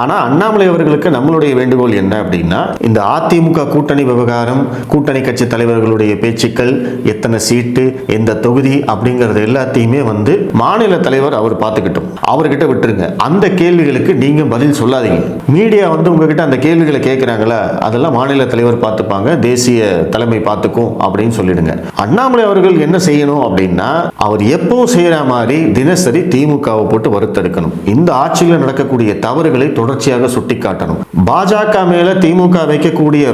ஆனா அண்ணாமலை அவர்களுக்கு நம்மளுடைய வேண்டுகோள் என்ன அப்படின்னா, இந்த அதிமுக கூட்டணி விவகாரம், கூட்டணி கட்சி தலைவர்களுடைய பேச்சுக்கள், எத்தனை சீட்டு, எந்த தொகுதி அப்படிங்கறது எல்லாத்தையுமே மாநில தலைவர் அவர் பார்த்துக்கிட்டும், அவர்கிட்ட விட்டுருங்க. அந்த கேள்விகளுக்கு நீங்க பதில் சொல்லாதீங்க. மீடியா உங்ககிட்ட அந்த கேள்விகளை கேட்கிறாங்களா, அதெல்லாம் மாநில தலைவர் பார்த்துப்பாங்க, தேசிய தலைமை பார்த்துக்கும் அப்படின்னு சொல்லிடுங்க. அண்ணாமலை அவர்கள் என்ன செய்யணும் அப்படின்னா, அவர் எப்பவும் செய்யற மாதிரி தினசரி திமுகவை போட்டு வறுத்தெடுக்கணும். இந்த ஆட்சியில் நடக்கக்கூடிய தவறுகளை தொடர்ச்சியாக சுட்டிக்காட்டணும். பாஜக மேல திமுக வைக்கக்கூடிய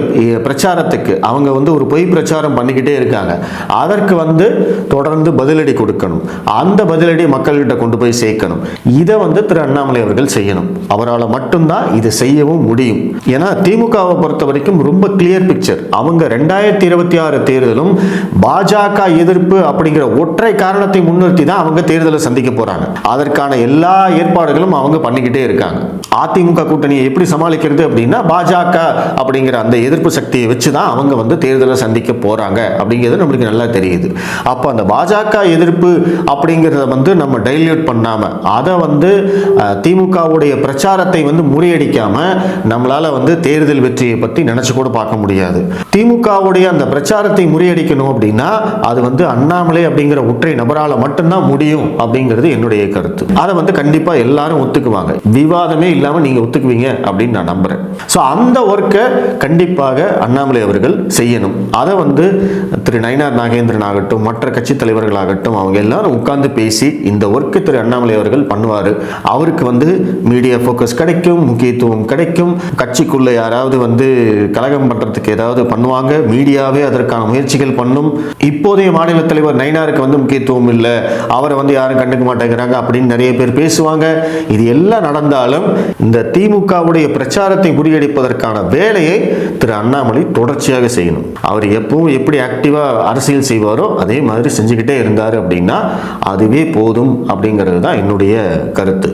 பிரச்சாரத்துக்கு அவங்க ஒரு பொய் பிரச்சாரம் பண்ணிக்கிட்டே இருக்காங்க. அதற்கு தொடர்ந்து பதிலடி கொடுக்கணும். அந்த பதிலடி மக்கள்கிட்ட கொண்டு போய் சேர்க்கணும். இதை திரு அண்ணாமலை அவர்கள் செய்யணும். அவரால் மட்டும்தான் இது செய்யவும் முடியும். ஏன்னா திமுகவை பொறுத்த வரைக்கும் ரொம்ப கிளியர் பிக்சர். அவங்க 2026 தேர்தலும் பாஜக எதிர்ப்பு அப்படிங்கிற ஒற்றை காரணத்தை முன்னிறுத்தி தான் அவங்க தேர்தலை சந்திக்க போறாங்க. அதற்கான எல்லா ஏற்பாடுகளும் அவங்க பண்ணிக்கிட்டே இருக்காங்க. அதிமுக கூட்டணியை எப்படி சமாளிக்கிறது அப்படின்னா, பாஜக அப்படிங்கிற அந்த எதிர்ப்பு சக்தியை வச்சுதான் அவங்க தேர்தலை சந்திக்க போறாங்க அப்படிங்கிறது நம்மளுக்கு நல்லா தெரியுது. அப்ப அந்த பாஜக எதிர்ப்பு அப்படிங்கிறத நம்ம டைல்யூட் பண்ணாம, அதை திமுகவுடைய பிரச்சாரத்தை முறியடிக்காம நம்மளால தேர்தல் வெற்றியை பத்தி நினைச்சு கூட பார்க்க முடியாது. திமுகவுடைய அந்த பிரச்சாரத்தை முறியடிக்கணும் அப்படின்னா அது அண்ணாமலை அப்படிங்கிற ஒற்றை நபரால மட்டும்தான் முடியும் அப்படிங்கிறது என்னுடைய கருத்து. அதை கண்டிப்பா எல்லாரும் ஒத்துக்குவாங்க. விவாதமே இல்லாம நீங்க ஒத்துக்குவீங்க அப்படின்னு நான் நம்புறேன். சோ அந்த ஒர்க்கை கண்டிப்பாக அண்ணாமலை அவர்கள் செய்யணும். அதை திரு நயினார் நாகேந்திரன் ஆகட்டும், மற்ற கட்சி தலைவர்களாகட்டும், அவங்க எல்லாரும் உட்கார்ந்து பேசி இந்த ஒர்க்கு திரு அண்ணாமலை அவர்கள் பண்ணுவாரு. அவருக்கு மீடியா போக்கஸ் கிடைக்கும், முக்கியத்துவம் கிடைக்கும். கட்சிக்குள்ள யாராவது கலகம் பண்றதுக்கு ஏதாவது பண்ணுவாங்க, மீடியாவே அதற்கான முயற்சிகள் பண்ணும். இப்போதைய மாநில தலைவர் நயினாருக்கு முக்கியத்துவம் இல்லை, அவரை யாரும் கண்டுக்க மாட்டேங்கிறாங்க அப்படின்னு நிறைய பேர் பேசுவாங்க. இது எல்லாம் நடந்தாலும் இந்த திமுகவுடைய பிரச்சாரத்தை முறியடிப்பதற்கான வேலையை திரு அண்ணாமலை தொடர்ச்சியாக செய்யணும். அவர் எப்பவும் எப்படி ஆக்டிவா அரசியல் செய்வாரோ அதே மாதிரி செஞ்சுக்கிட்டே இருந்தாரு அப்படின்னா அதுவே போதும் அப்படிங்கிறது தான் என்னுடைய கருத்து.